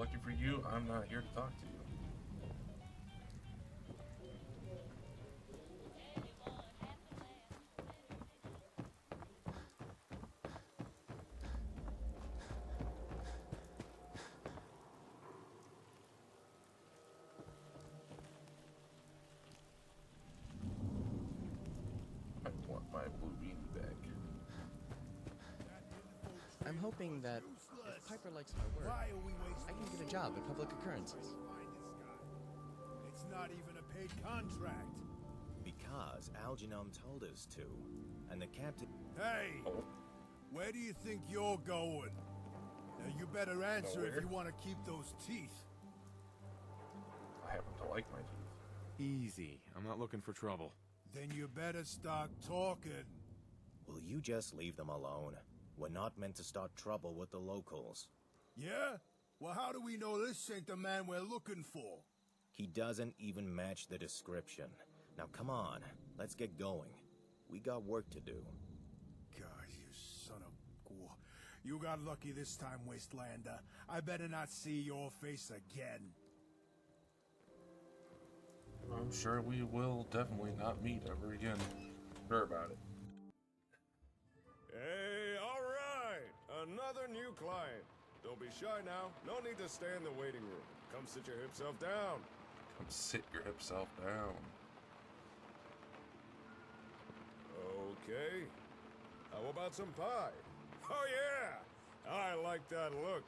lucky for you, I'm not here to talk to you. I want my blue beanie back. I'm hoping that if Piper likes my work, Why are we I wasting can get a job at Public Occurrences. Find this guy. It's not even a paid contract. Because Algernon told us to. And the captain... Hey! Oh, Where do you think you're going? Now you better answer if Nowhere. you want to keep those teeth. I happen to like my teeth. Easy. I'm not looking for trouble. Then you better start talking. Will you just leave them alone? We're not meant to start trouble with the locals. Yeah? Well, how do we know this ain't the man we're looking for? He doesn't even match the description. Now come on, let's get going. We got work to do. God, you son of... You got lucky this time, Wastelander. I better not see your face again. I'm sure we will definitely not meet ever again. Sure about it. Hey, all right! Another new client. Don't be shy now. No need to stay in the waiting room. Come sit your hip self down. Come sit your hip self down. Okay. How about some pie? Oh, yeah! I like that look.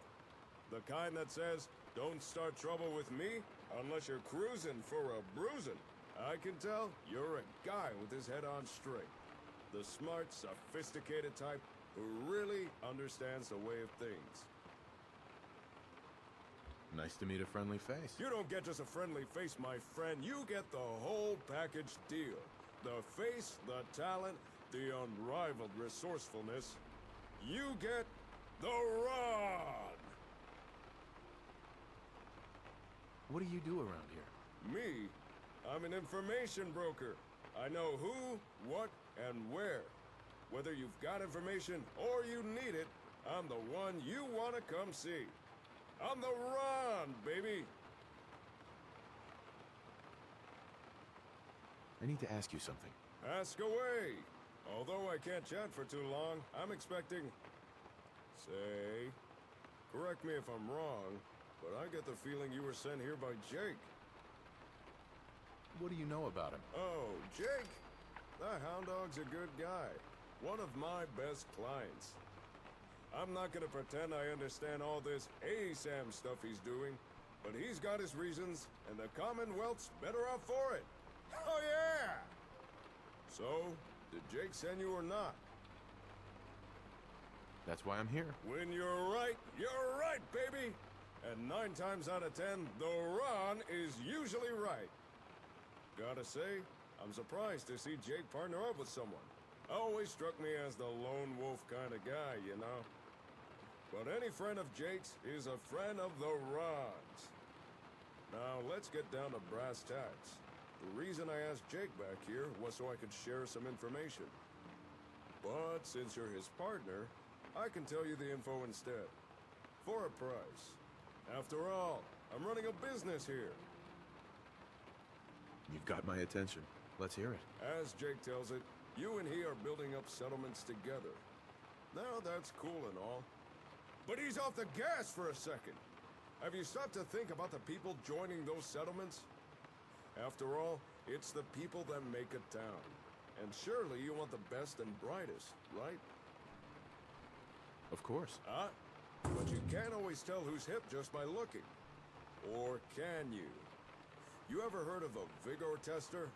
The kind that says, don't start trouble with me unless you're cruising for a bruising. I can tell you're a guy with his head on straight. The smart, sophisticated type who really understands the way of things. Nice to meet a friendly face. You don't get just a friendly face, my friend. You get the whole package deal. The face, the talent, the unrivaled resourcefulness. You get the rod! What do you do around here? Me? I'm an information broker. I know who, what, and where. Whether you've got information or you need it, I'm the one you want to come see. I'm the Ron, baby! I need to ask you something. Ask away! Although I can't chat for too long, I'm expecting... Say... Correct me if I'm wrong, but I get the feeling you were sent here by Jake. What do you know about him? Oh, Jake? The hound dog's a good guy. One of my best clients. I'm not gonna pretend I understand all this ASAM stuff he's doing, but he's got his reasons, and the Commonwealth's better off for it. Oh yeah! So, did Jake send you or not? That's why I'm here. When you're right, baby! And 9 times out of 10, the Ron is usually right. Gotta say, I'm surprised to see Jake partner up with someone. Always struck me as the lone wolf kind of guy, you know? But any friend of Jake's is a friend of the Ron's. Now, let's get down to brass tacks. The reason I asked Jake back here was so I could share some information. But since you're his partner, I can tell you the info instead. For a price. After all, I'm running a business here. You've got my attention. Let's hear it. As Jake tells it, you and he are building up settlements together. Now that's cool and all. But he's off the gas for a second. Have you stopped to think about the people joining those settlements? After all, it's the people that make a town. And surely you want the best and brightest, right? Of course. But you can't always tell who's hip just by looking. Or can you? You ever heard of a vigor tester?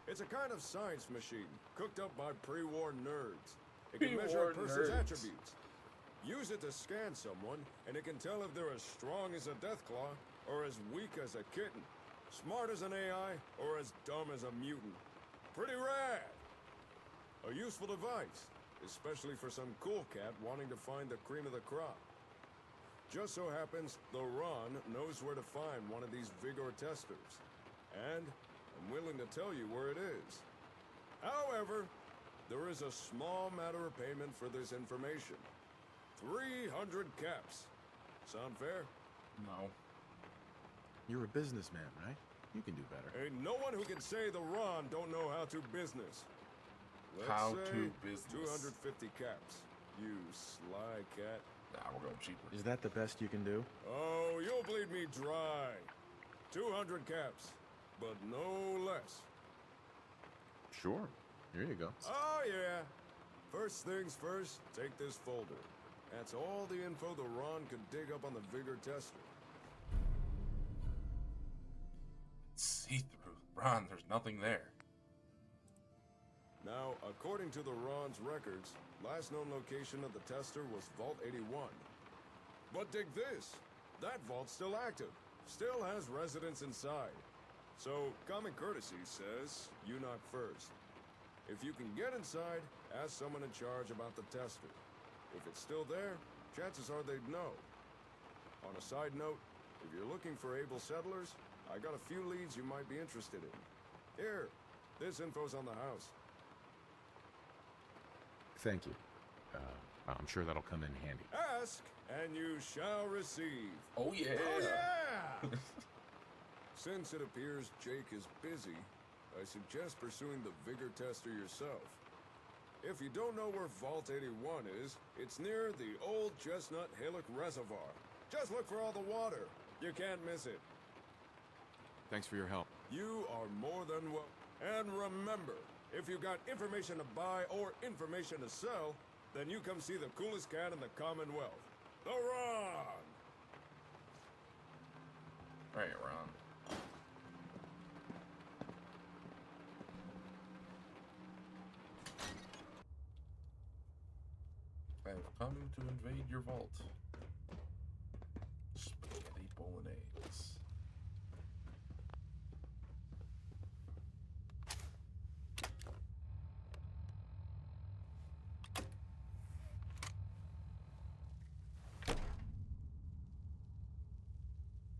It's a kind of science machine, cooked up by pre-war nerds. It can measure a person's attributes. Use it to scan someone, and it can tell if they're as strong as a deathclaw, or as weak as a kitten. Smart as an AI, or as dumb as a mutant. Pretty rad! A useful device, especially for some cool cat wanting to find the cream of the crop. Just so happens, the Ron knows where to find one of these vigor testers. And I'm willing to tell you where it is. However, there is a small matter of payment for this information. 300 caps. Sound fair? No. You're a businessman, right? You can do better. Ain't no one who can say the Ron don't know how to business. Let's How say to business. 250 caps. You sly cat. Nah, we're going cheaper. Is that the best you can do? Oh, you'll bleed me dry. 200 caps, but no less. Sure. Here you go. Oh, yeah. First things first, take this folder. That's all the info the Ron could dig up on the vigor tester. See-through. Ron, there's nothing there. Now, according to the Ron's records, last known location of the tester was Vault 81. But dig this. That vault's still active. Still has residents inside. So, common courtesy says, you knock first. If you can get inside, ask someone in charge about the tester. If it's still there, chances are they'd know. On a side note, if you're looking for able settlers, I got a few leads you might be interested in. Here, this info's on the house. Thank you. I'm sure that'll come in handy. Ask, and you shall receive. Oh, yeah. Oh, yeah! Since it appears Jake is busy, I suggest pursuing the vigor tester yourself. If you don't know where Vault 81 is, it's near the old Chestnut Hillock Reservoir. Just look for all the water. You can't miss it. Thanks for your help. You are more than welcome. And remember, if you got information to buy or information to sell, then you come see the coolest cat in the Commonwealth. The Ron! Right, Ron. I've come to invade your vault. Spaghetti bolognese.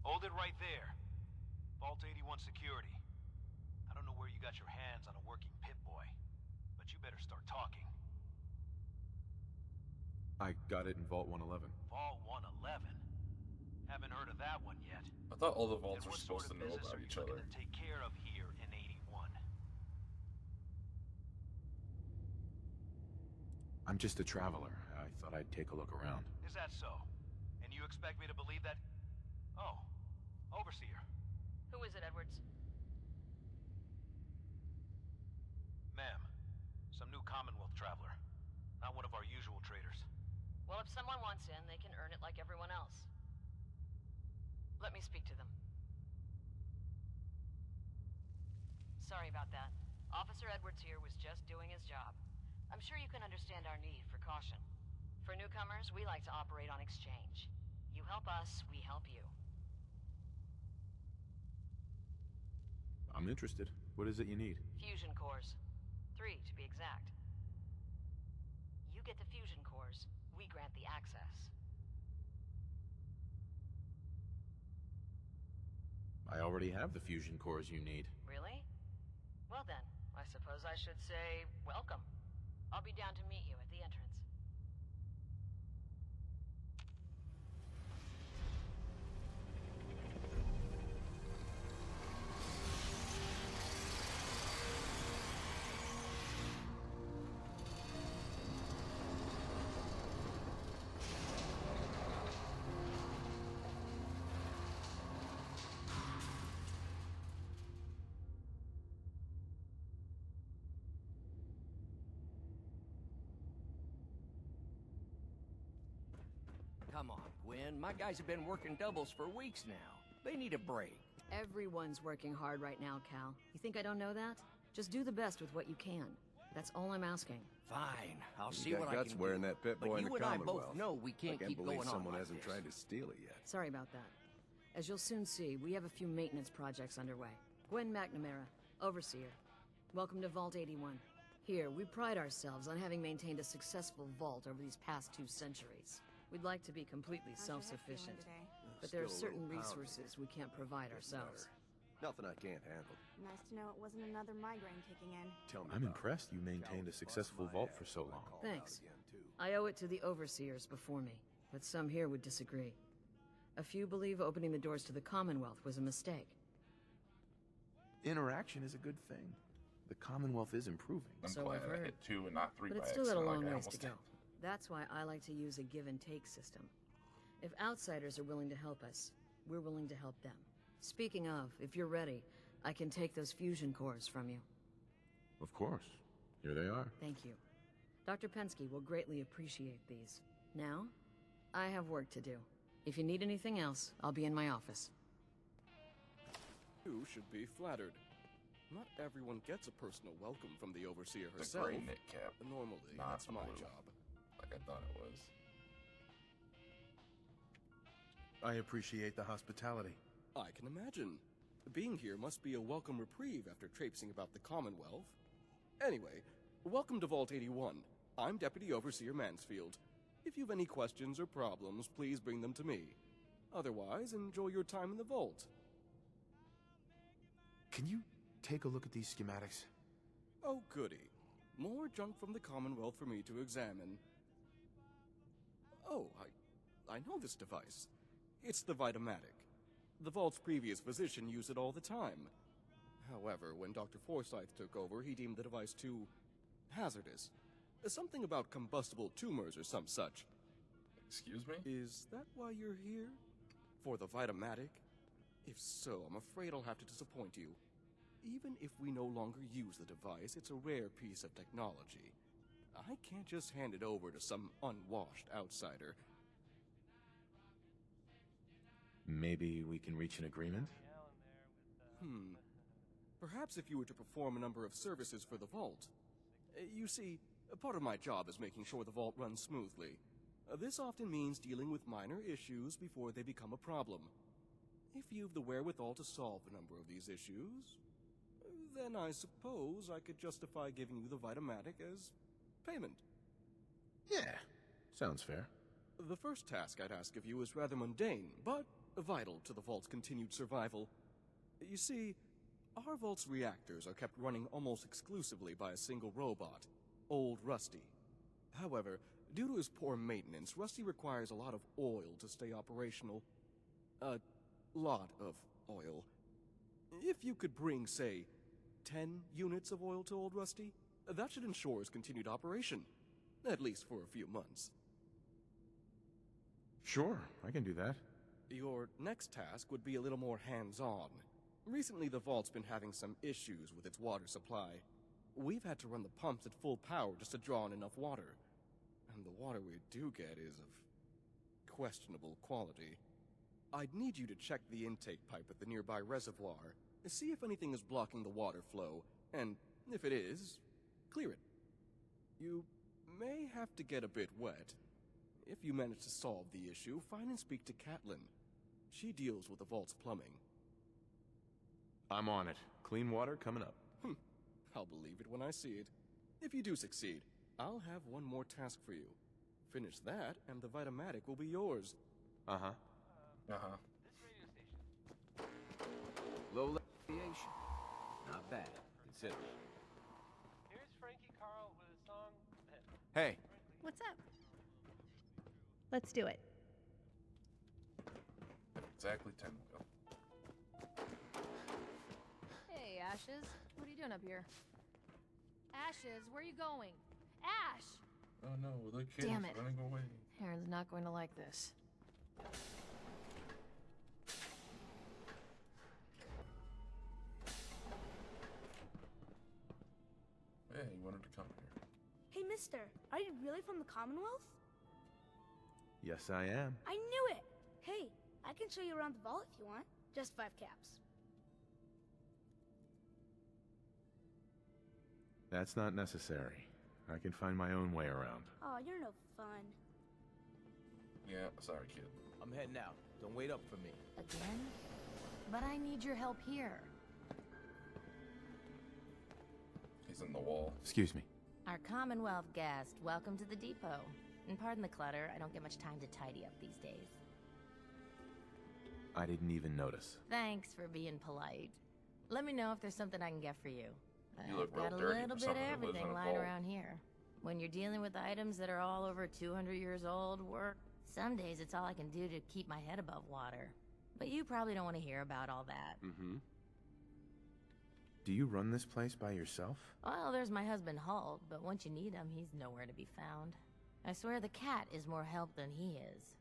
Hold it right there. Vault 81 security. I don't know where you got your hands on a working Pip-Boy, but you better start talking. I got it in Vault 111. Vault 111? Haven't heard of that one yet. I thought all the vaults And were what sort supposed to of know business about are you each looking other. to take care of here in 81? I'm just a traveler. I thought I'd take a look around. Is that so? And you expect me to believe that? Oh, Overseer. Who is it, Edwards? Ma'am, some new Commonwealth traveler. Not one of our usual traders. Well, if someone wants in, they can earn it like everyone else. Let me speak to them. Sorry about that. Officer Edwards here was just doing his job. I'm sure you can understand our need for caution. For newcomers, we like to operate on exchange. You help us, we help you. I'm interested. What is it you need? Fusion cores. 3, to be exact. You get the fusion cores, we grant the access. I already have the fusion cores you need. Really? Well then, I suppose I should say welcome. I'll be down to meet you at the entrance. Come on, Gwen. My guys have been working doubles for weeks now. They need a break. Everyone's working hard right now, Cal. You think I don't know that? Just do the best with what you can. That's all I'm asking. Fine, I'll see You got what I guts can wearing do. that Pip-Boy But in you the and I Commonwealth. both know we can't I can't keep believe going on someone like hasn't this. tried to steal it yet. Sorry about that. As you'll soon see, we have a few maintenance projects underway. Gwen McNamara, Overseer. Welcome to Vault 81. Here, we pride ourselves on having maintained a successful vault over these past 2 centuries. We'd like to be completely self-sufficient, but there are Still a certain little resources we can't provide ourselves. Nothing I can't handle. Nice to know it wasn't another migraine kicking in. Tell me I'm about impressed it. you maintained a successful vault for so long. Thanks. I owe it to the Overseers before me, but some here would disagree. A few believe opening the doors to the Commonwealth was a mistake. Interaction is a good thing. The Commonwealth is improving. I'm So glad I've I heard. hit 2 and not 3 But by it's still got a accident like long I ways to almost go. did. That's why I like to use a give-and-take system. If outsiders are willing to help us, we're willing to help them. Speaking of, if you're ready, I can take those fusion cores from you. Of course. Here they are. Thank you. Dr. Pensky will greatly appreciate these. Now, I have work to do. If you need anything else, I'll be in my office. You should be flattered. Not everyone gets a personal welcome from the Overseer The herself. gray knit cap. Normally, not that's the my blue, job. like I thought it was. I appreciate the hospitality. I can imagine. Being here must be a welcome reprieve after traipsing about the Commonwealth. Anyway, welcome to Vault 81. I'm Deputy Overseer Mansfield. If you've any questions or problems, please bring them to me. Otherwise, enjoy your time in the vault. Can you take a look at these schematics? Oh, goody. More junk from the Commonwealth for me to examine. Oh, I know this device. It's the Vitamatic. The Vault's previous physician used it all the time. However, when Dr. Forsyth took over, he deemed the device too hazardous. Something about combustible tumors or some such. Excuse me? Is that why you're here? For the Vitamatic? If so, I'm afraid I'll have to disappoint you. Even if we no longer use the device, it's a rare piece of technology. I can't just hand it over to some unwashed outsider. Maybe we can reach an agreement? Perhaps if you were to perform a number of services for the Vault. You see, part of my job is making sure the Vault runs smoothly. This often means dealing with minor issues before they become a problem. If you've the wherewithal to solve a number of these issues, then I suppose I could justify giving you the Vitamatic as payment. Yeah, sounds fair. The first task I'd ask of you is rather mundane, but vital to the Vault's continued survival. You see, our Vault's reactors are kept running almost exclusively by a single robot, Old Rusty. However, due to his poor maintenance, Rusty requires a lot of oil to stay operational. A lot of oil. If you could bring, say, 10 units of oil to Old Rusty, that should ensure his continued operation. At least for a few months. Sure, I can do that. Your next task would be a little more hands-on. Recently, the Vault's been having some issues with its water supply. We've had to run the pumps at full power just to draw in enough water. And the water we do get is of questionable quality. I'd need you to check the intake pipe at the nearby reservoir, see if anything is blocking the water flow, and if it is, clear it. You may have to get a bit wet. If you manage to solve the issue, find and speak to Catelyn. She deals with the Vault's plumbing. I'm on it. Clean water coming up. I'll believe it when I see it. If you do succeed, I'll have one more task for you. Finish that, and the Vitamatic will be yours. Uh-huh. Uh-huh. Low radiation. Not bad, considering. Here's Frankie Carl with a song. Hey. What's up? Let's do it. Exactly 10 will. Hey, Ashes. What are you doing up here? Ashes, where are you going? Ash! Oh no, the kid's Damn it. running away. Aaron's not going to like this. Hey, you wanted to come here. Hey, mister, are you really from the Commonwealth? Yes, I am. I knew it! Hey, I can show you around the vault if you want. Just 5 caps. That's not necessary. I can find my own way around. Oh, you're no fun. Yeah, sorry, kid. I'm heading out. Don't wait up for me. Again? But I need your help here. He's in the wall. Excuse me. Our Commonwealth guest, welcome to the depot. And pardon the clutter, I don't get much time to tidy up these days. I didn't even notice. Thanks for being polite. Let me know if there's something I can get for you. You look I've real got a dirty little for bit of someone who lives in everything a lying vault. around here. When you're dealing with items that are all over 200 years old, work Some days it's all I can do to keep my head above water. But you probably don't want to hear about all that. Mm-hmm. Do you run this place by yourself? Well, there's my husband Halt, but once you need him, he's nowhere to be found. I swear the cat is more help than he is.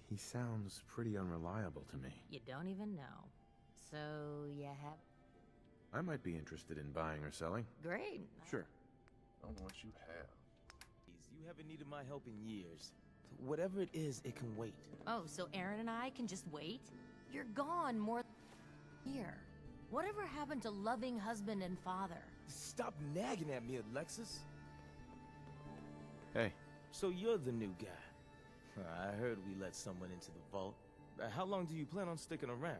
He sounds pretty unreliable to me. You don't even know. So, you have... I might be interested in buying or selling. Great. Sure. I don't know what you have. You haven't needed my help in years. Whatever it is, it can wait. Oh, so Aaron and I can just wait? You're gone more than a year. Whatever happened to loving husband and father? Stop nagging at me, Alexis. Hey. So you're the new guy. I heard we let someone into the vault. How long do you plan on sticking around?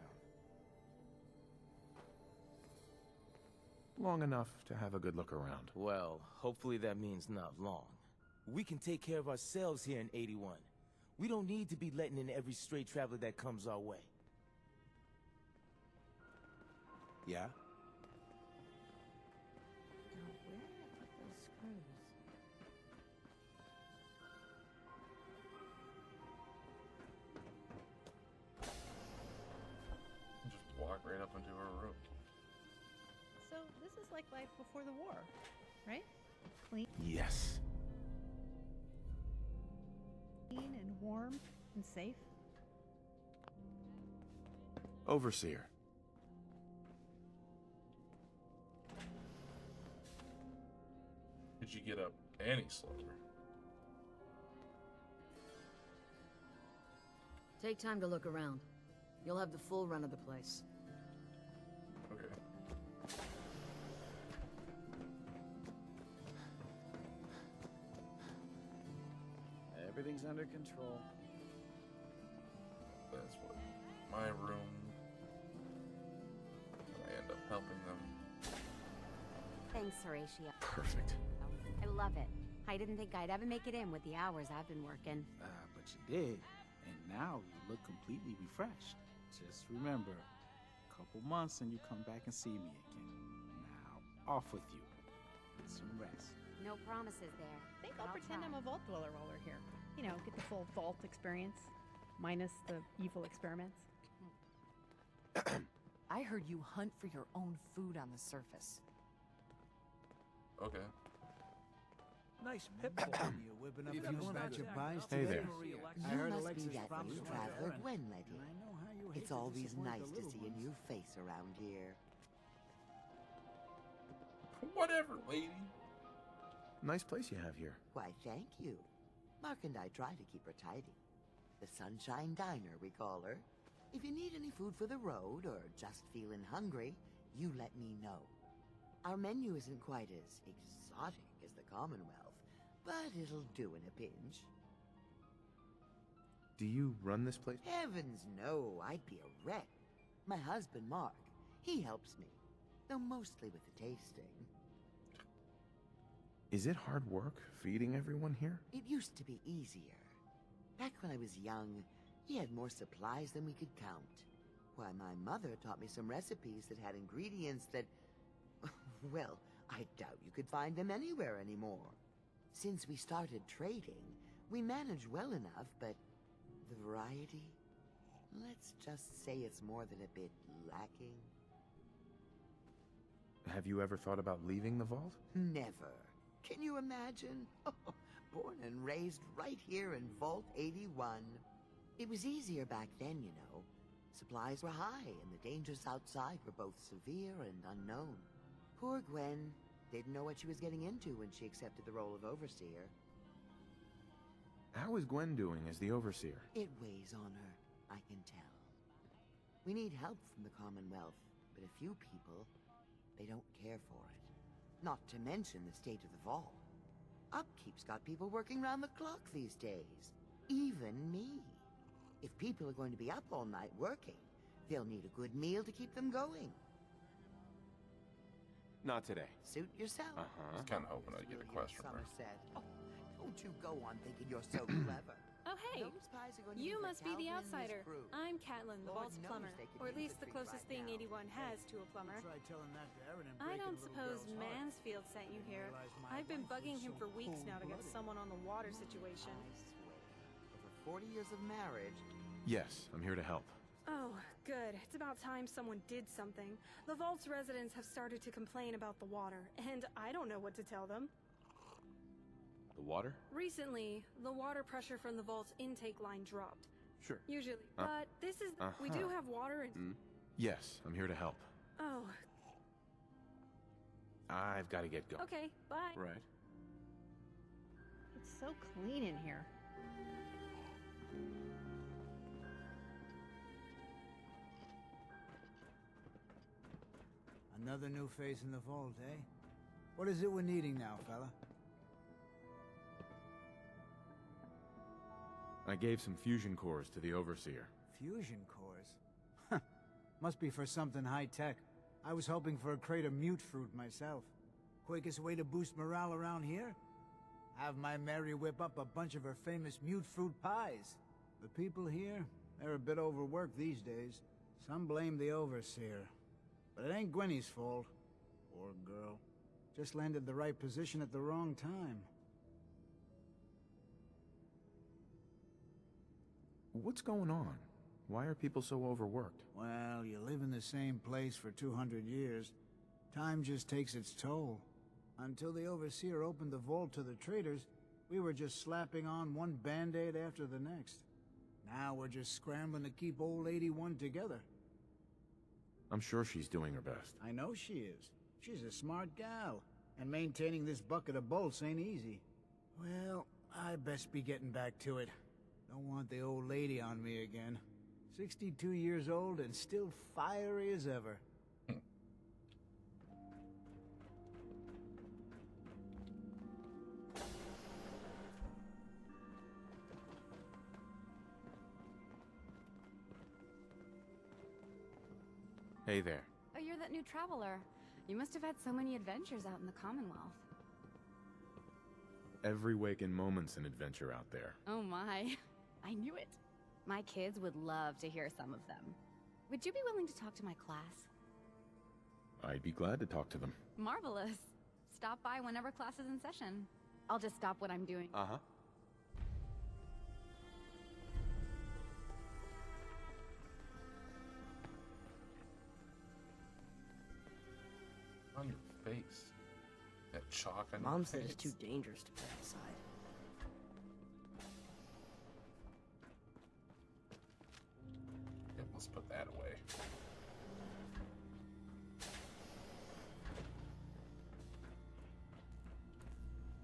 Long enough to have a good look around. Well, hopefully that means not long. We can take care of ourselves here in 81. We don't need to be letting in every stray traveler that comes our way. Yeah? Now, where did I put those screws? Just walk right up into her room. So this is like life before the war, right? Clean Yes. and warm and safe. Overseer. Did you get up any slaughter? Take time to look around. You'll have the full run of the place. Okay. Everything's under control. That's what my room. I end up helping them. Thanks, Horatio. Perfect. I love it. I didn't think I'd ever make it in with the hours I've been working. But you did. And now you look completely refreshed. Just remember, a couple months and you come back and see me again. Now, off with you. Get some rest. No promises there. I think but I'll pretend try. I'm a vault dweller while we're here. You know, get the full vault experience, minus the evil experiments. I heard you hunt for your own food on the surface. Okay. Nice pip boy. If you want your buys Hey there. I heard You must Alexis be that promised new to traveler, Aaron. Gwen, lady. And I know how you hate It's to always disappoint nice the to little see a ones. new face around here. Whatever, lady. Nice place you have here. Why, thank you. Mark and I try to keep her tidy. The Sunshine Diner, we call her. If you need any food for the road or just feeling hungry, you let me know. Our menu isn't quite as exotic as the Commonwealth, but it'll do in a pinch. Do you run this place? Heavens no, I'd be a wreck. My husband, Mark, he helps me, though mostly with the tasting. Is it hard work feeding everyone here? It used to be easier. Back when I was young, he had more supplies than we could count. Why, my mother taught me some recipes that had ingredients that... well, I doubt you could find them anywhere anymore. Since we started trading, we manage well enough, but the variety... let's just say it's more than a bit lacking. Have you ever thought about leaving the vault? Never. Can you imagine? Born and raised right here in Vault 81. It was easier back then, you know. Supplies were high, and the dangers outside were both severe and unknown. Poor Gwen didn't know what she was getting into when she accepted the role of Overseer. How is Gwen doing as the Overseer? It weighs on her, I can tell. We need help from the Commonwealth, but a few people, they don't care for it. Not to mention the state of the vault. Upkeep's got people working round the clock these days. Even me. If people are going to be up all night working, they'll need a good meal to keep them going. Not today. Suit yourself. I was kind of hoping I'd get a question from her. Somerset. Oh, don't you go on thinking you're so clever. Oh, hey! Those pies are going to You be for must be the Calvin and his outsider. crew. I'm Catlin, the Lord vault's knows plumber. they could Or at use least a the treat closest right thing now. 81 has to a plumber. Try telling that to Aaron and I breaking don't a little suppose girl's heart. Mansfield sent you here. Realize my I've been wife bugging was him so for weeks now to get cold-blooded. someone on the water situation. Over 40 years of marriage. Yes, I'm here to help. Oh, good. It's about time someone did something. The vault's residents have started to complain about the water, and I don't know what to tell them. The water? Recently, the water pressure from the vault's intake line dropped. Sure. Usually. But this is... We do have water and... Yes, I'm here to help. Oh, I've got to get going. okay. Bye. Right. It's so clean in here. Another new face in the vault, eh? What is it we're needing now, fella? I gave some fusion cores to the Overseer. Fusion cores? Huh. Must be for something high-tech. I was hoping for a crate of mute fruit myself. Quickest way to boost morale around here? Have my Mary whip up a bunch of her famous mute fruit pies. The people here, they're a bit overworked these days. Some blame the Overseer. But it ain't Gwenny's fault. Poor girl. Just landed the right position at the wrong time. What's going on? Why are people so overworked? Well, you live in the same place for 200 years. Time just takes its toll. Until the Overseer opened the vault to the traders, we were just slapping on one band-aid after the next. Now we're just scrambling to keep old 81 together. I'm sure she's doing her best. I know she is. She's a smart gal. And maintaining this bucket of bolts ain't easy. Well, I best be getting back to it. Don't want the old lady on me again. 62 years old and still fiery as ever. Hey there. Oh, you're that new traveler. You must have had so many adventures out in the Commonwealth. Every waking moment's an adventure out there. Oh my. I knew it. My kids would love to hear some of them. Would you be willing to talk to my class? I'd be glad to talk to them. Marvelous. Stop by whenever class is in session. I'll just stop what I'm doing. Uh-huh. On your face. That chalk on Mom your said face. it's too dangerous to put outside. Yep, let's put that away.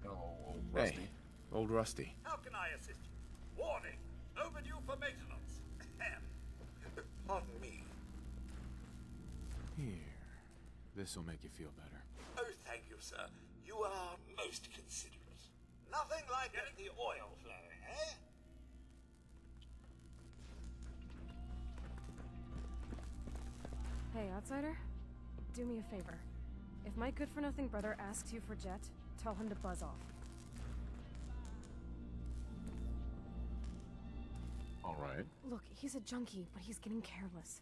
Oh, old Rusty. Hey, old Rusty. How can I assist you? Warning! Overdue for maintenance. Pardon me. Here. This'll make you feel better. Oh, thank you, sir. You are most considerate. Nothing like getting the oil flowing, eh? Hey, outsider. Do me a favor. If my good-for-nothing brother asks you for Jet, tell him to buzz off. All right. Look, he's a junkie, but he's getting careless.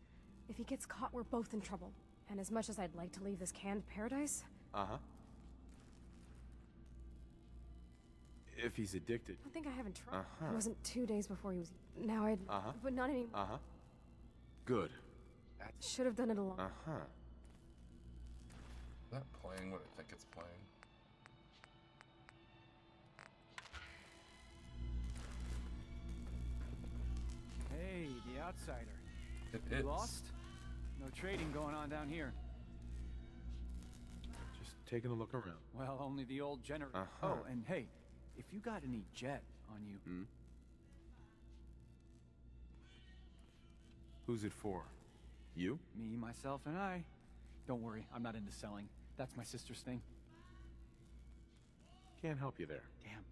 If he gets caught, we're both in trouble. And as much as I'd like to leave this canned paradise... Uh-huh. If he's addicted. I think I haven't tried. Uh-huh. It wasn't 2 days before he was... Now I'd... Uh-huh. But not any... Uh-huh. Good. Should have done it a long... Uh-huh. Is that playing what I think it's playing? Hey, the outsider. It You is. lost? No trading going on down here. Just taking a look around. Well, only the old generator. Uh-huh. Oh, and hey, if you got any jet on you... Hmm? Who's it for? You? Me, myself, and I. Don't worry, I'm not into selling. That's my sister's thing. Can't help you there. Damn.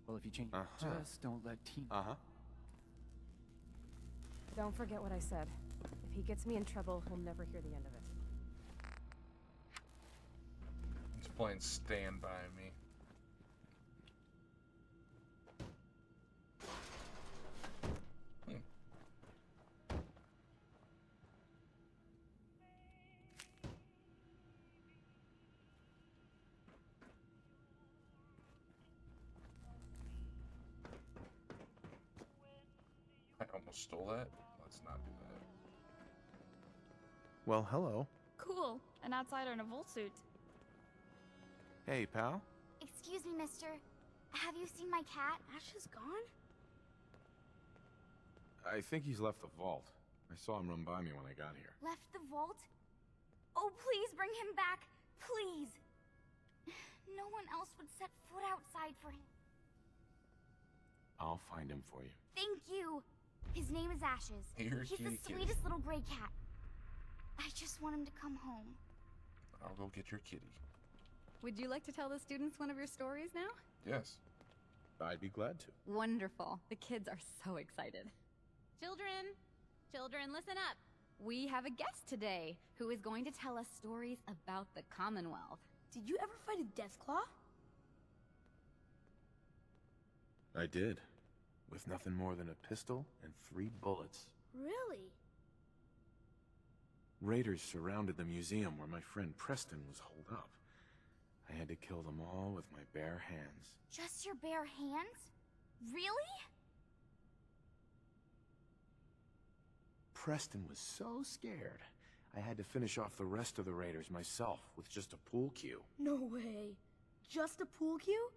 Well, if you change... Uh-huh. Just don't let Tina... Uh-huh. Don't forget what I said. If he gets me in trouble, he'll never hear the end of it. It's playing Stand By Me. almost stole that. Let's not do that. Well, hello. Cool. An outsider in a Volt suit. Hey, pal. Excuse me, mister. Have you seen my cat? Ash is gone? I think he's left the vault. I saw him run by me when I got here. Left the vault? Oh, please bring him back. Please. No one else would set foot outside for him. I'll find him for you. Thank you. His name is Ashes. Here's He's the kitty kitty. sweetest little gray cat. I just want him to come home. I'll go get your kitty. Would you like to tell the students one of your stories now? Yes. I'd be glad to. Wonderful. The kids are so excited. Children, listen up. We have a guest today who is going to tell us stories about the Commonwealth. Did you ever fight a Deathclaw? I did. With nothing more than a pistol and 3 bullets. Really? Raiders surrounded the museum where my friend Preston was holed up. I had to kill them all with my bare hands. Just your bare hands? Really? Preston was so scared, I had to finish off the rest of the Raiders myself with just a pool cue. No way. Just a pool cue?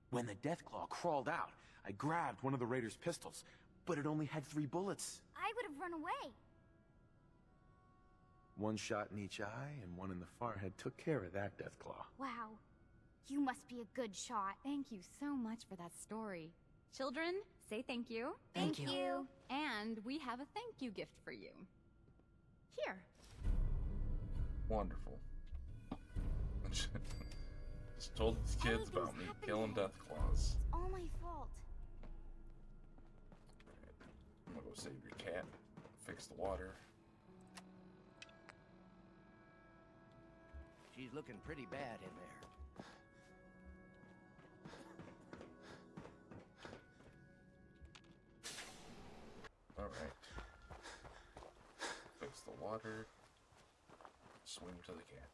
When the Deathclaw crawled out, I grabbed one of the Raiders' pistols, but it only had 3 bullets. I would have run away. 1 shot in each eye and 1 in the forehead took care of that Deathclaw. Wow. You must be a good shot. Thank you so much for that story. Children, say thank you. Thank you. And we have a thank you gift for you. Here. Wonderful. Just told these kids about me killing Deathclaws. It's all my fault. I'm gonna go save your cat. Fix the water. She's looking pretty bad in there. Alright. Fix the water. Swing to the cat.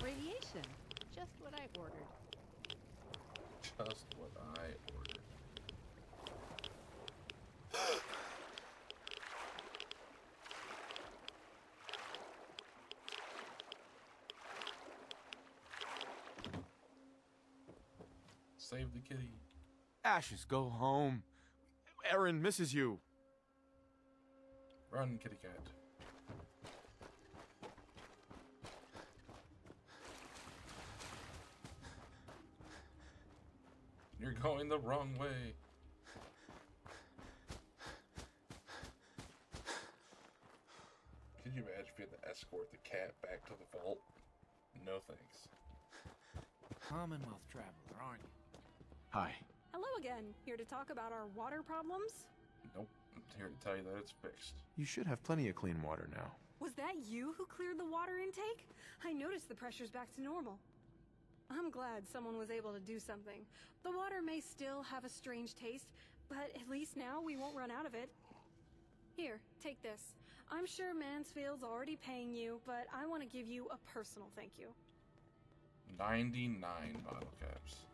Radiation. Just what I ordered. Just what I ordered. Save the kitty. Ashes, go home. Erin misses you. Run, kitty cat. You're going the wrong way. Could you imagine if you had to escort the cat back to the vault? No thanks. Commonwealth traveler, aren't you? Hi. Hello again. Here to talk about our water problems? Nope. I'm here to tell you that it's fixed. You should have plenty of clean water now. Was that you who cleared the water intake? I noticed the pressure's back to normal. I'm glad someone was able to do something. The water may still have a strange taste, but at least now we won't run out of it. Here, take this. I'm sure Mansfield's already paying you, but I want to give you a personal thank you. 99 bottle caps.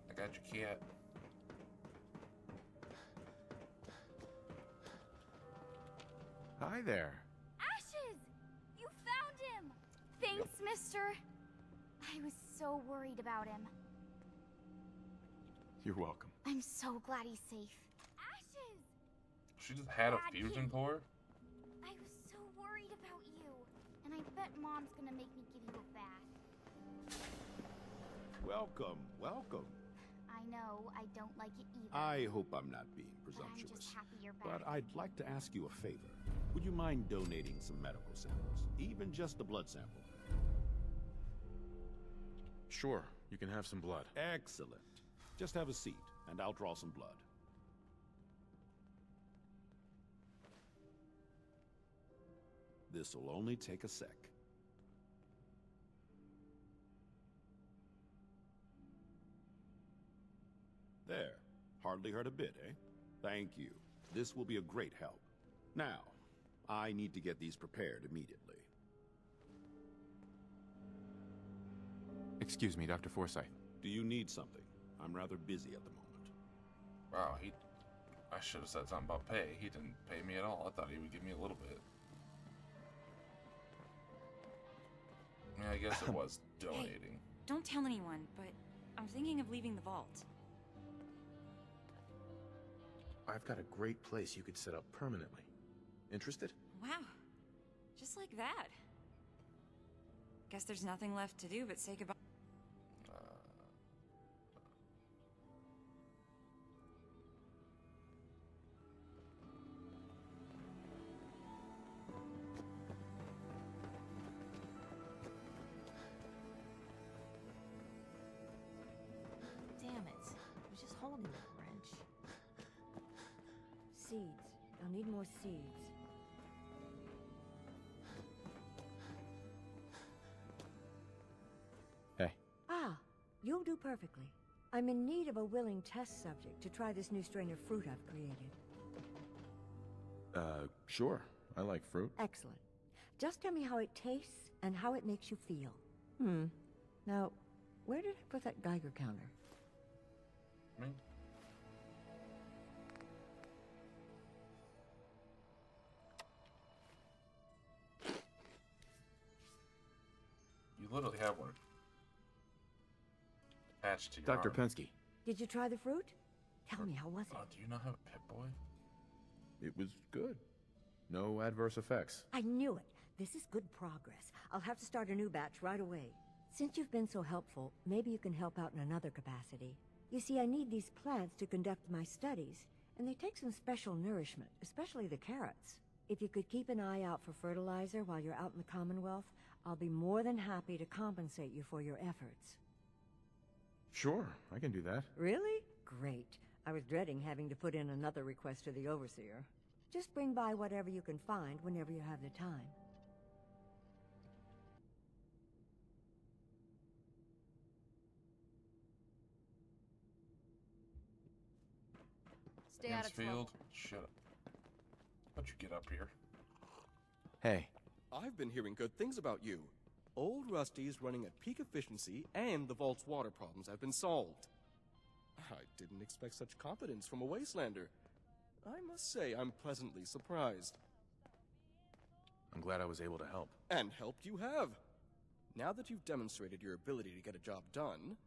I got your cat. Hi there. Ashes! You found him! Thanks, mister. I was so worried about him. You're welcome. I'm so glad he's safe. Ashes! She just had a Bad fusion kid. core? I was so worried about you. And I bet Mom's gonna make me give you a bath. Welcome, welcome. I know, I don't like it either. I hope I'm not being But I'm presumptuous. just happy you're But back. I'd like to ask you a favor. Would you mind donating some medical samples? Even just a blood sample. Sure, you can have some blood. Excellent. Just have a seat, and I'll draw some blood. This'll only take a sec. There. Hardly hurt a bit, eh? Thank you. This will be a great help. Now, I need to get these prepared immediately. Excuse me, Dr. Forsyth. Do you need something? I'm rather busy at the moment. Wow, I should have said something about pay. He didn't pay me at all. I thought he would give me a little bit. I mean, I guess it was donating. Hey, don't tell anyone, but I'm thinking of leaving the vault. I've got a great place you could set up permanently. Interested? Wow. Just like that. Guess there's nothing left to do but say goodbye. Damn it. I was just holding that wrench. Seeds. I'll need more seeds. Hey. Ah, you'll do perfectly. I'm in need of a willing test subject to try this new strain of fruit I've created. Sure. I like fruit. Excellent. Just tell me how it tastes and how it makes you feel. Now, where did I put that Geiger counter? Me? You literally have one attached to your Dr. arm. Pensky. Did you try the fruit? Tell me, how was it? Do you not have a Pip-Boy? It was good. No adverse effects. I knew it. This is good progress. I'll have to start a new batch right away. Since you've been so helpful, maybe you can help out in another capacity. You see, I need these plants to conduct my studies, and they take some special nourishment, especially the carrots. If you could keep an eye out for fertilizer while you're out in the Commonwealth, I'll be more than happy to compensate you for your efforts. Sure, I can do that. Really? Great. I was dreading having to put in another request to the Overseer. Just bring by whatever you can find whenever you have the time. Stay out of trouble. Mansfield, shut up. How'd you get up here? Hey. I've been hearing good things about you. Old Rusty's running at peak efficiency, and the vault's water problems have been solved. I didn't expect such confidence from a wastelander. I must say, I'm pleasantly surprised. I'm glad I was able to help. And helped you have. Now that you've demonstrated your ability to get a job done,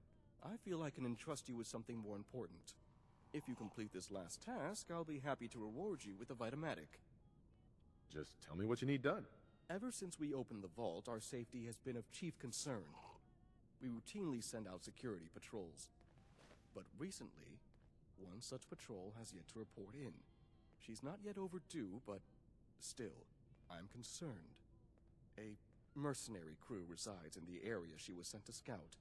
I feel I can entrust you with something more important. If you complete this last task, I'll be happy to reward you with a Vitamatic. Just tell me what you need done. Ever since we opened the vault, our safety has been of chief concern. We routinely send out security patrols. But recently, one such patrol has yet to report in. She's not yet overdue, but still, I'm concerned. A mercenary crew resides in the area she was sent to scout,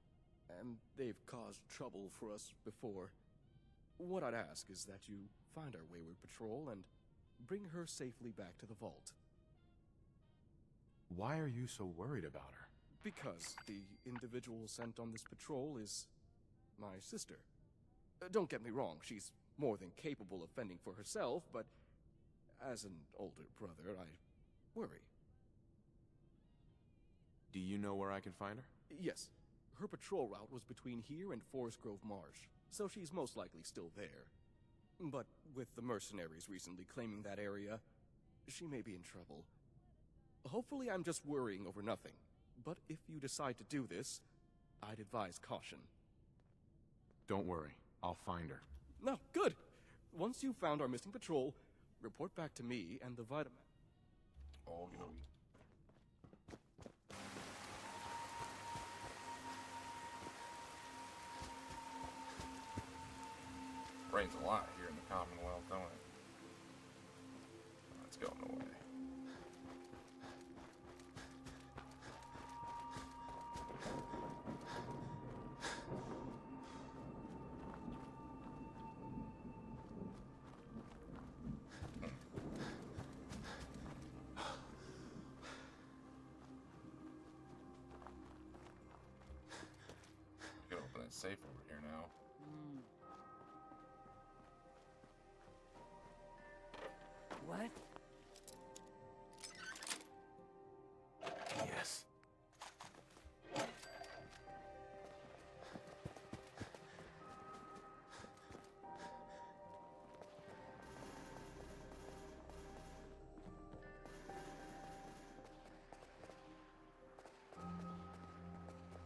and they've caused trouble for us before. What I'd ask is that you find our wayward patrol and bring her safely back to the vault. Why are you so worried about her? Because the individual sent on this patrol is my sister. Don't get me wrong, she's more than capable of fending for herself, but as an older brother, I worry. Do you know where I can find her? Yes. Her patrol route was between here and Forest Grove Marsh, so she's most likely still there. But with the mercenaries recently claiming that area, she may be in trouble. Hopefully I'm just worrying over nothing, but if you decide to do this, I'd advise caution. Don't worry. I'll find her. No, good! Once you've found our missing patrol, report back to me and the Vitamin. Oh, you know. Rains a lot here in the Commonwealth, don't it? It's going away. Safe over here now. What? Yes.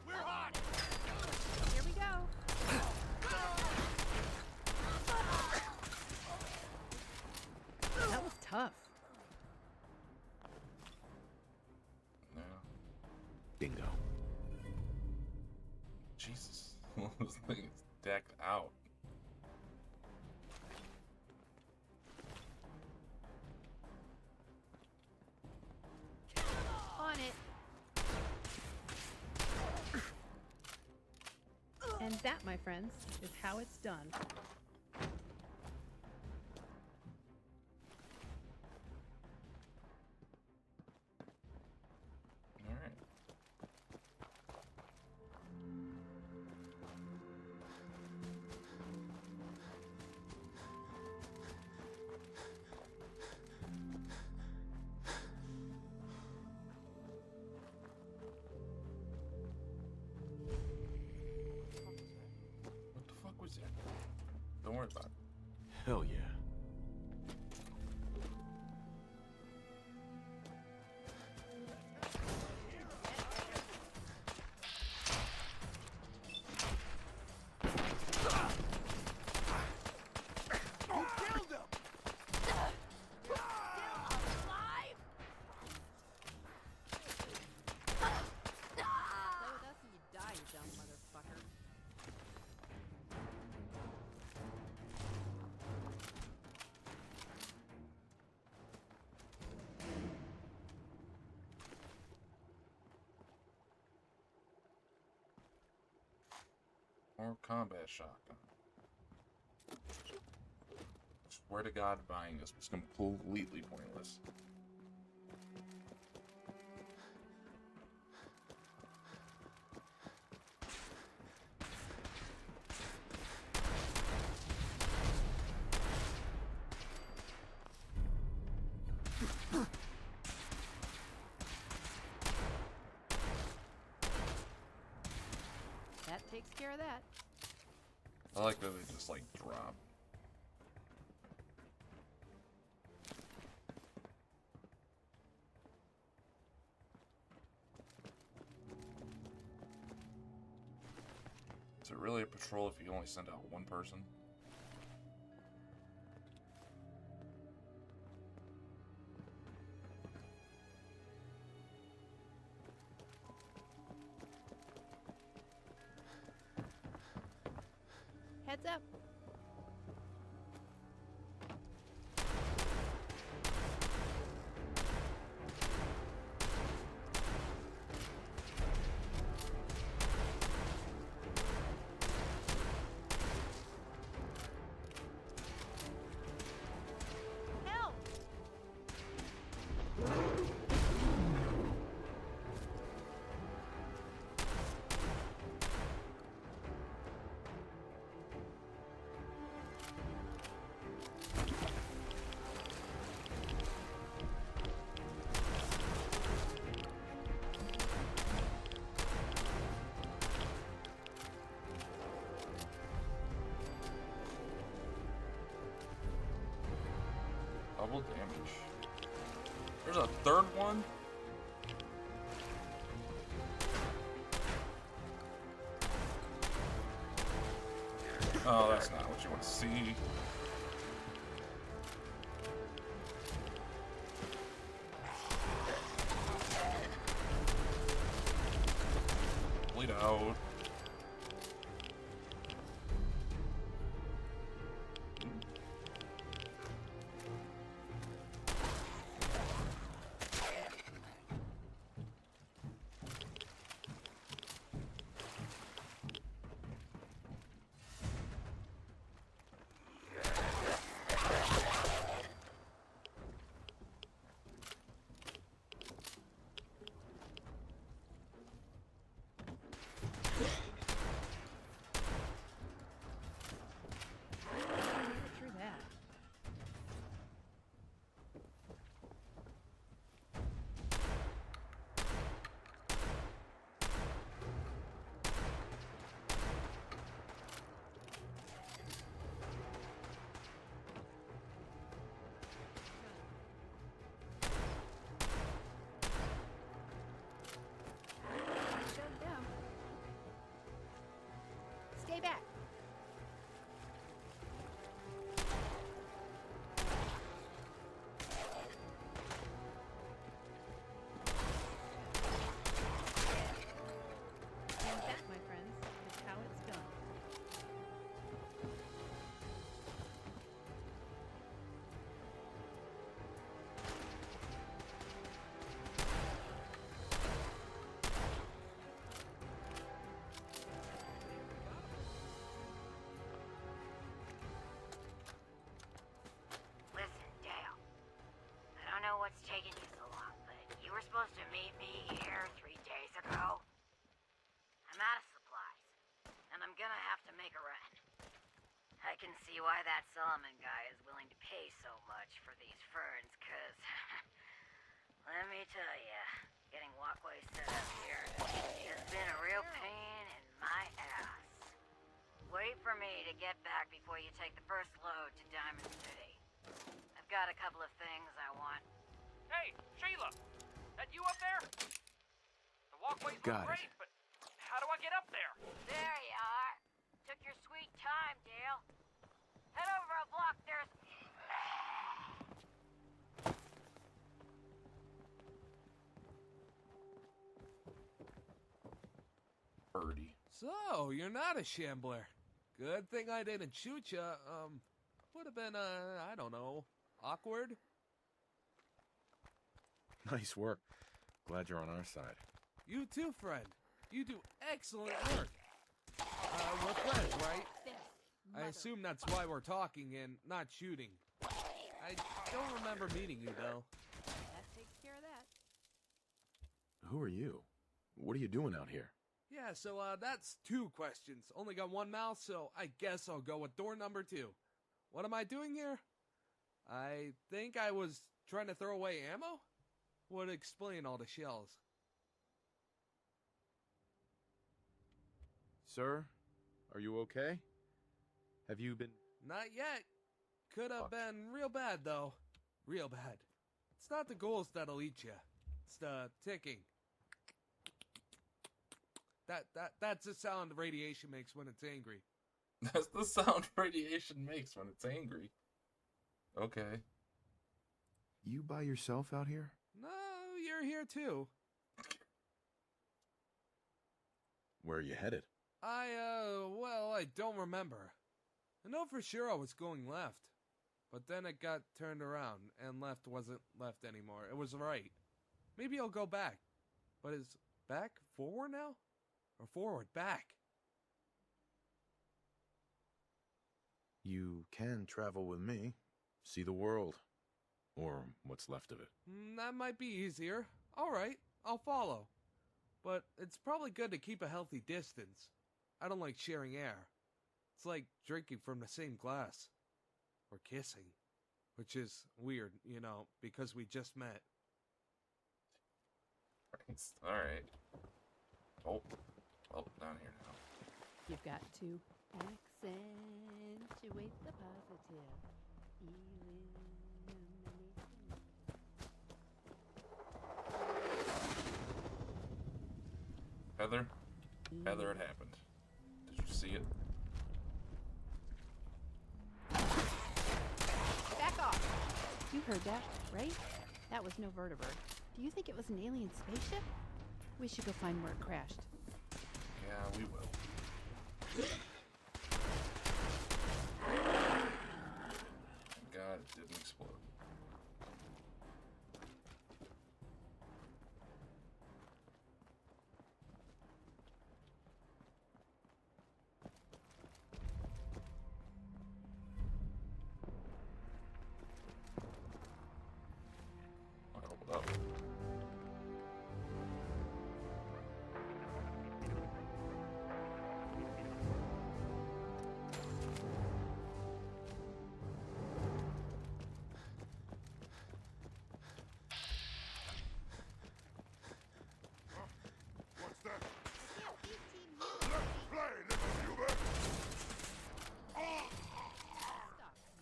We're hot! Here we go. That was tough. No. Bingo. Jesus. This thing is decked out. On it. And that, my friends, is how it's done. Alright. What the fuck was that? Don't worry about it. Hell yeah. Play with us and you die, you dumb motherfucker. More combat shotgun. Swear to God, buying this was completely pointless. That takes care of that. I like that they just like drop. Is it really a patrol if you only send out one person? Heads up. Help! Double damage. There's a third one? Oh, that's not what you want to see. Bleed out. back. And that, my friends, is how it's done. Listen, Dale. I don't know what's taking you so long, but you were supposed to meet me here 3 days ago. I'm out of supplies, and I'm gonna have to make a run. I can see why that Solomon guy is willing to pay so much for these ferns, 'cause let me tell ya, getting walkways set up here has been a real pain in my ass. Wait for me to get back before you take the first load to Diamond City. I've got a couple of things I want. Hey, Sheila! That you up there? The walkways Got look it. great, but how do I get up there? There you are. Took your sweet time, Dale. Head over a block, there's... Birdie. So, you're not a shambler. Good thing I didn't shoot you. Would have been, I don't know, awkward? Nice work. Glad you're on our side. You too, friend. You do excellent work. We're friends, right? I assume that's why we're talking and not shooting. I don't remember meeting you, though. That takes care of that. Who are you? What are you doing out here? Yeah, so, that's 2 questions. Only got 1 mouth, so I guess I'll go with door number 2. What am I doing here? I think I was trying to throw away ammo? Would explain all the shells. Sir, are you okay? Have you been... Not yet. Could have been real bad, though. Real bad. It's not the ghouls that'll eat you. It's the ticking. That's the sound radiation makes when it's angry. That's the sound radiation makes when it's angry. Okay. You by yourself out here? No, you're here too. Where are you headed? Well, I don't remember. I know for sure I was going left. But then it got turned around, and left wasn't left anymore. It was right. Maybe I'll go back. But is back forward now? Or forward back? You can travel with me. See the world. Or what's left of it. That might be easier. Alright, I'll follow. But it's probably good to keep a healthy distance. I don't like sharing air. It's like drinking from the same glass. Or kissing. Which is weird, you know, because we just met. Alright. Oh, down here now. You've got to accentuate the positive. Heather? Heather, it happened. Did you see it? Back off! You heard that, right? That was no vertibird. Do you think it was an alien spaceship? We should go find where it crashed. Yeah, we will. God, it didn't explode. I hope it up.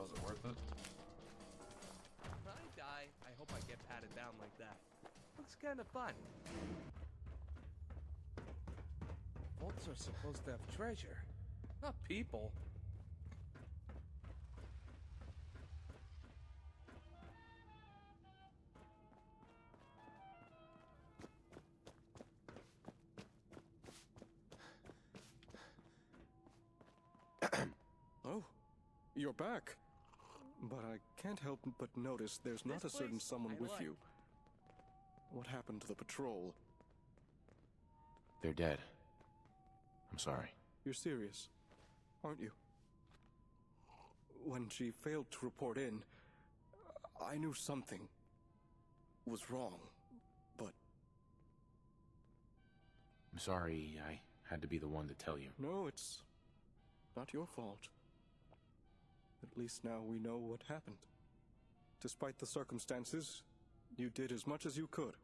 Was it worth it? If I die, I hope I get patted down like that. Looks kind of fun. Vaults are supposed to have treasure. Not people. Oh, you're back. But I can't help but notice there's not a certain someone with you. What happened to the patrol? They're dead. I'm sorry. You're serious, aren't you? When she failed to report in, I knew something was wrong, but... I'm sorry, I had to be the one to tell you. No, it's not your fault. At least now we know what happened. Despite the circumstances, you did as much as you could.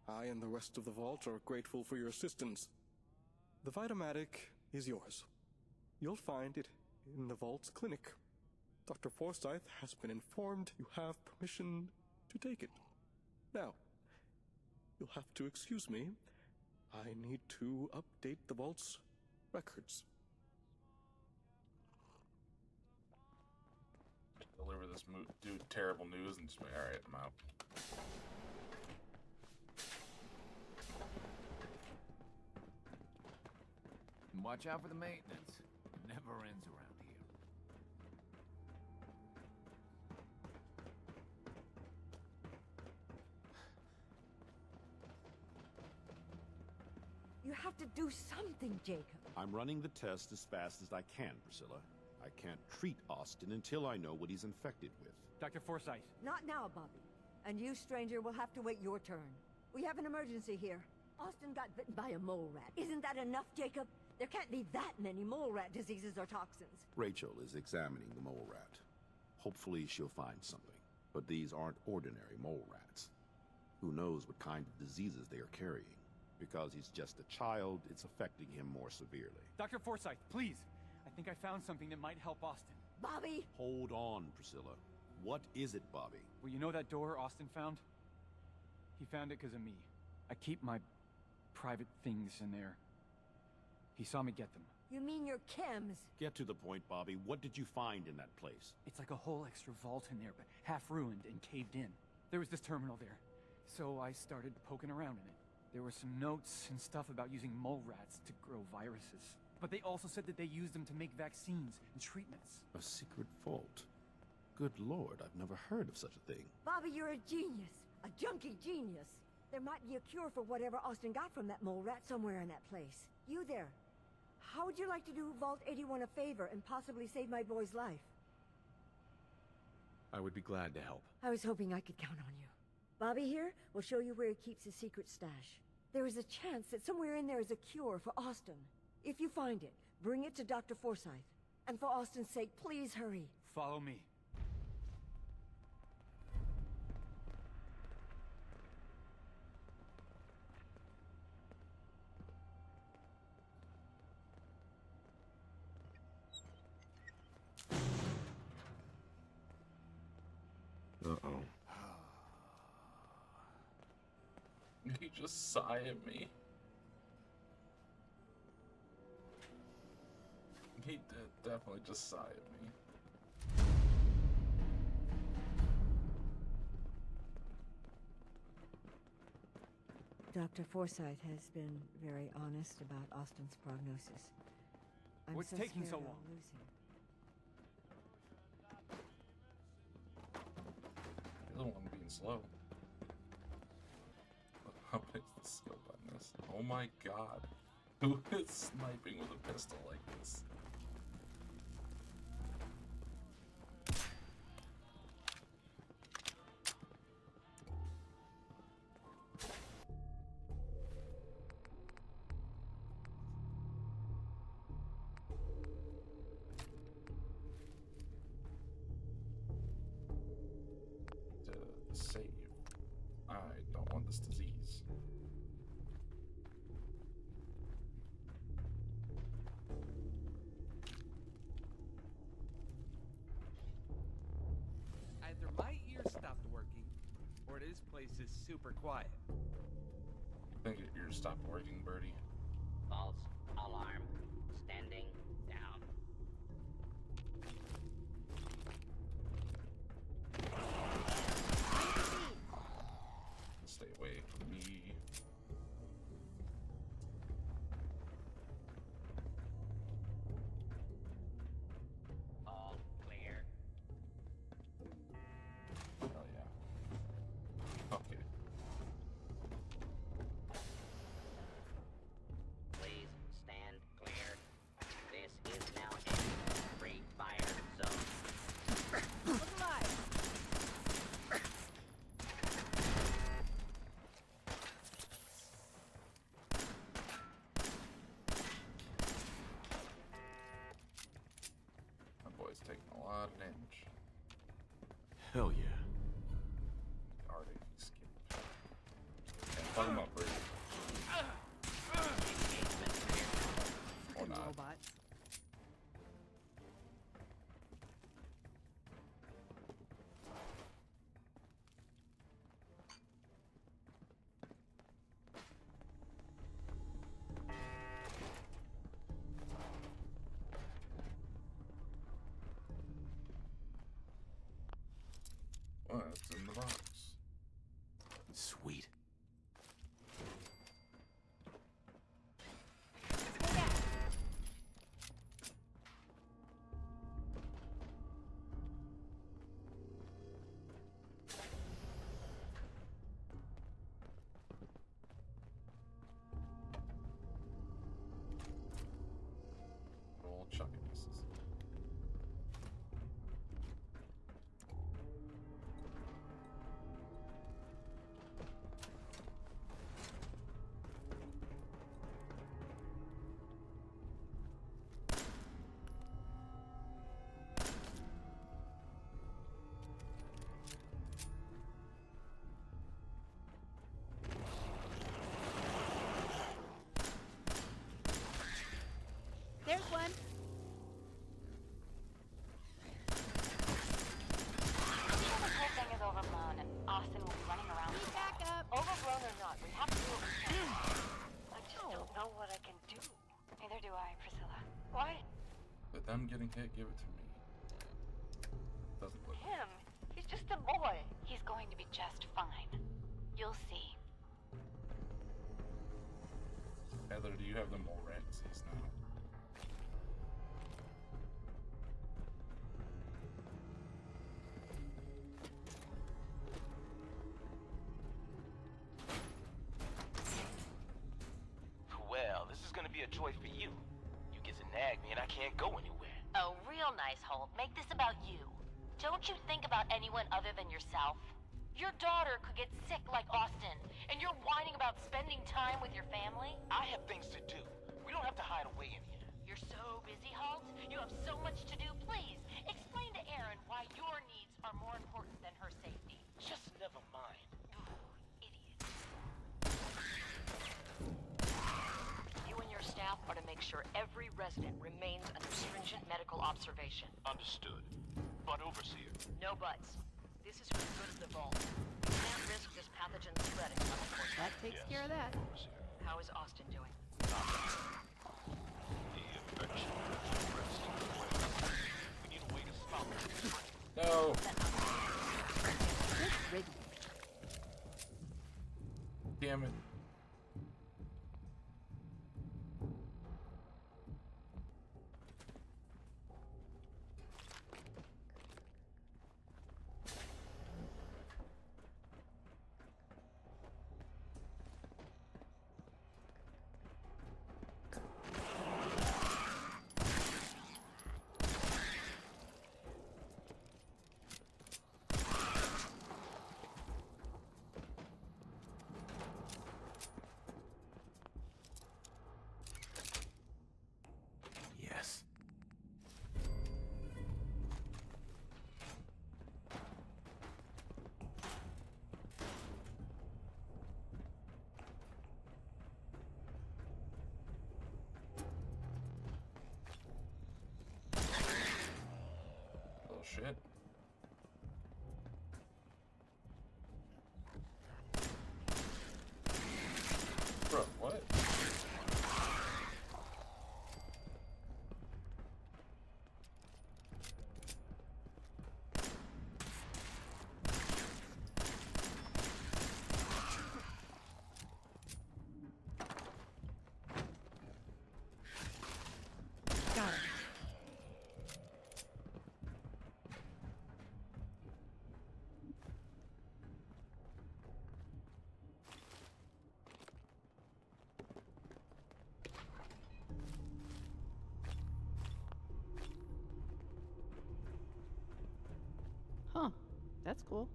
I and the rest of the Vault are grateful for your assistance. The Vitamatic is yours. You'll find it in the Vault's clinic. Dr. Forsyth has been informed you have permission to take it. Now, you'll have to excuse me. I need to update the Vault's records. Deliver this dude terrible news and just be alright, I'm out. Watch out for the maintenance. It never ends around here. You have to do something, Jacob. I'm running the test as fast as I can, Priscilla. I can't treat Austin until I know what he's infected with. Dr. Forsyth. Not now, Bobby. And you, stranger, will have to wait your turn. We have an emergency here. Austin got bitten by a mole rat. Isn't that enough, Jacob? There can't be that many mole rat diseases or toxins. Rachel is examining the mole rat. Hopefully she'll find something. But these aren't ordinary mole rats. Who knows what kind of diseases they are carrying? Because he's just a child, it's affecting him more severely. Dr. Forsyth, please. I think I found something that might help Austin. Bobby! Hold on, Priscilla. What is it, Bobby? Well, you know that door Austin found? He found it because of me. I keep my private things in there. He saw me get them. You mean your chems? Get to the point, Bobby. What did you find in that place? It's like a whole extra vault in there, but half ruined and caved in. There was this terminal there, so I started poking around in it. There were some notes and stuff about using mole rats to grow viruses. But they also said that they used them to make vaccines and treatments. A secret vault? Good Lord, I've never heard of such a thing. Bobby, you're a genius. A junkie genius. There might be a cure for whatever Austin got from that mole rat somewhere in that place. You there. How would you like to do Vault 81 a favor and possibly save my boy's life? I would be glad to help. I was hoping I could count on you. Bobby here will show you where he keeps his secret stash. There is a chance that somewhere in there is a cure for Austin. If you find it, bring it to Dr. Forsyth. And for Austin's sake, please hurry. Follow me. Uh-oh. He just sigh at me. He did definitely just sigh at me. Dr. Forsyth has been very honest about Austin's prognosis. What's taking so long? You're the one being slow. How big is the scope on this? Oh my god. Who is sniping with a pistol like this? To save. I don't want this disease. Either my ears stopped working, or this place is super quiet. I think your ears stopped working, Birdie. False alarm. Standing down. them getting hit, give it to me. Doesn't look. Him? He's just a boy. He's going to be just fine. You'll see. Heather, do you have the mole rat disease now? Well, this is gonna be a joy for you. You get to nag me and I can't go anywhere. Oh, real nice, Holt. Make this about you. Don't you think about anyone other than yourself? Your daughter could get sick like Austin, and you're whining about spending time with your family? I have things to do. We don't have to hide away in here. You're so busy, Holt. You have so much to do. Please, explain to Erin why your needs are more important than her safety. Just never mind. You and your staff are to make sure every resident remains under stringent medical observation. Understood. But Overseer. No buts. This is for the good of the vault. We can't risk this pathogen spreading, of course. That takes care of that. How is Austin doing? The infection is suppressed. We need a way to stop it. No. Good riddance. Damn it. Yes. Oh shit. Bro, what? Got it. Huh. That's cool.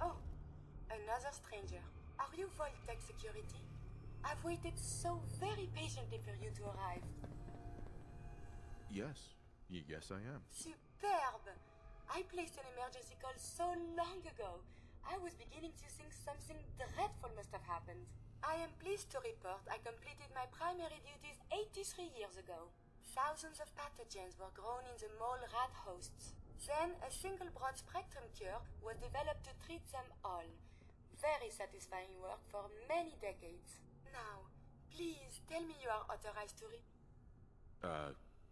Oh, another stranger. Are you Vault-Tec security? I've waited so very patiently for you to arrive. Yes. Yes, I am. Superb! I placed an emergency call so long ago. I was beginning to think something dreadful must have happened. I am pleased to report I completed my primary duties 83 years ago. Thousands of pathogens were grown in the mole rat hosts. Then a single broad-spectrum cure was developed to treat them all. Very satisfying work for many decades. Now, please tell me you are authorized to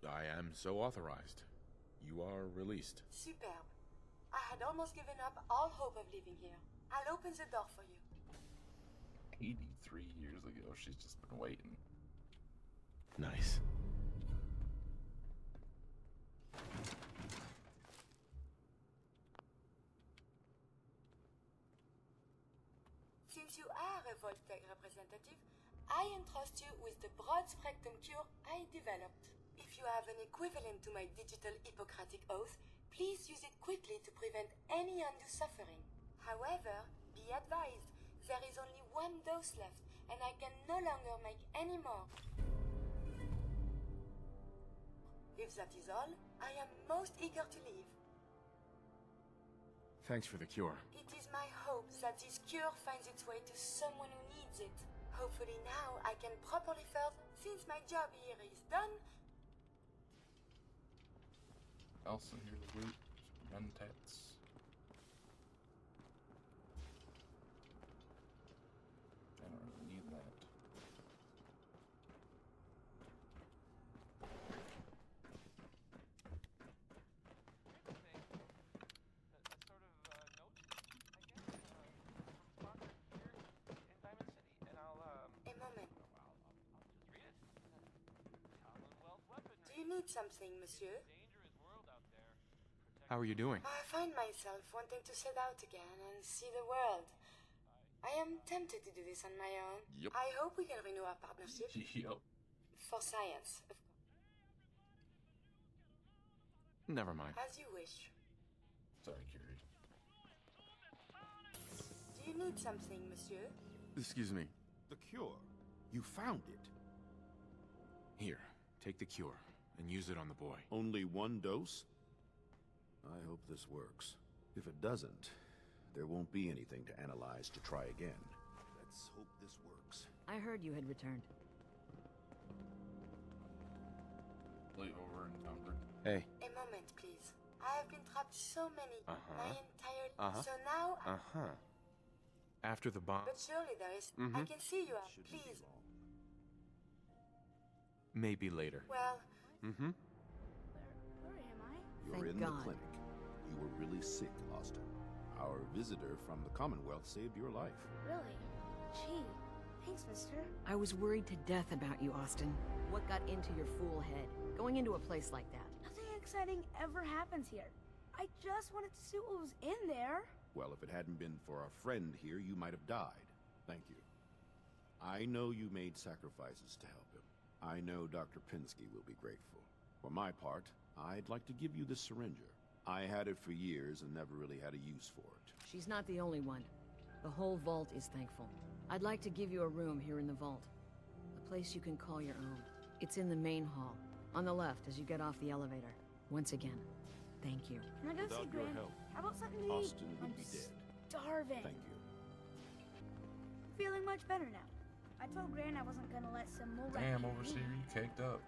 I am so authorized. You are released. Superb. I had almost given up all hope of living here. I'll open the door for you. 83 years ago, she's just been waiting. Nice. Since you are a Vault-Tec representative, I entrust you with the broad-spectrum cure I developed. If you have an equivalent to my digital Hippocratic oath, please use it quickly to prevent any undue suffering. However, be advised, there is only one dose left, and I can no longer make any more. If that is all, I am most eager to leave. Thanks for the cure. It is my hope that this cure finds its way to someone who needs it. Hopefully now I can properly felt since my job here is done. Also, here's loot. Mentats. I don't really need that. A moment. Do you need something, monsieur? How are you doing? I find myself wanting to set out again and see the world. I am tempted to do this on my own. Yep. I hope we can renew our partnership. Yep. For science, of course. Never mind. As you wish. Sorry, Curie. Do you need something, monsieur? Excuse me. The cure. You found it. Here, take the cure and use it on the boy. Only one dose? I hope this works. If it doesn't, there won't be anything to analyze to try again. Let's hope this works. I heard you had returned. Layover encumbered. Hey. A moment, please. I have been trapped so many my entire Uh-huh. So now Uh-huh. After the bomb. But surely there is I can see you are. Please. Maybe later. Well, Mm-hmm. Where am I? You're in the clinic. You were really sick, Austin. Our visitor from the Commonwealth saved your life. Really? Gee, thanks, mister. I was worried to death about you, Austin. What got into your fool head? Going into a place like that? Nothing exciting ever happens here. I just wanted to see what was in there. Well, if it hadn't been for our friend here, you might have died. Thank you. I know you made sacrifices to help him. I know Dr. Pinsky will be grateful. For my part, I'd like to give you this syringer. I had it for years and never really had a use for it. She's not the only one. The whole vault is thankful. I'd like to give you a room here in the vault. A place you can call your own. It's in the main hall, on the left as you get off the elevator. Once again, thank you. Can I go Without see your Gran? help, How about something to eat? Austin would I'm be dead. starving. Thank you. Feeling much better now. I told Gran I wasn't gonna let some mole rat Damn, eat me. overseer, you caked up.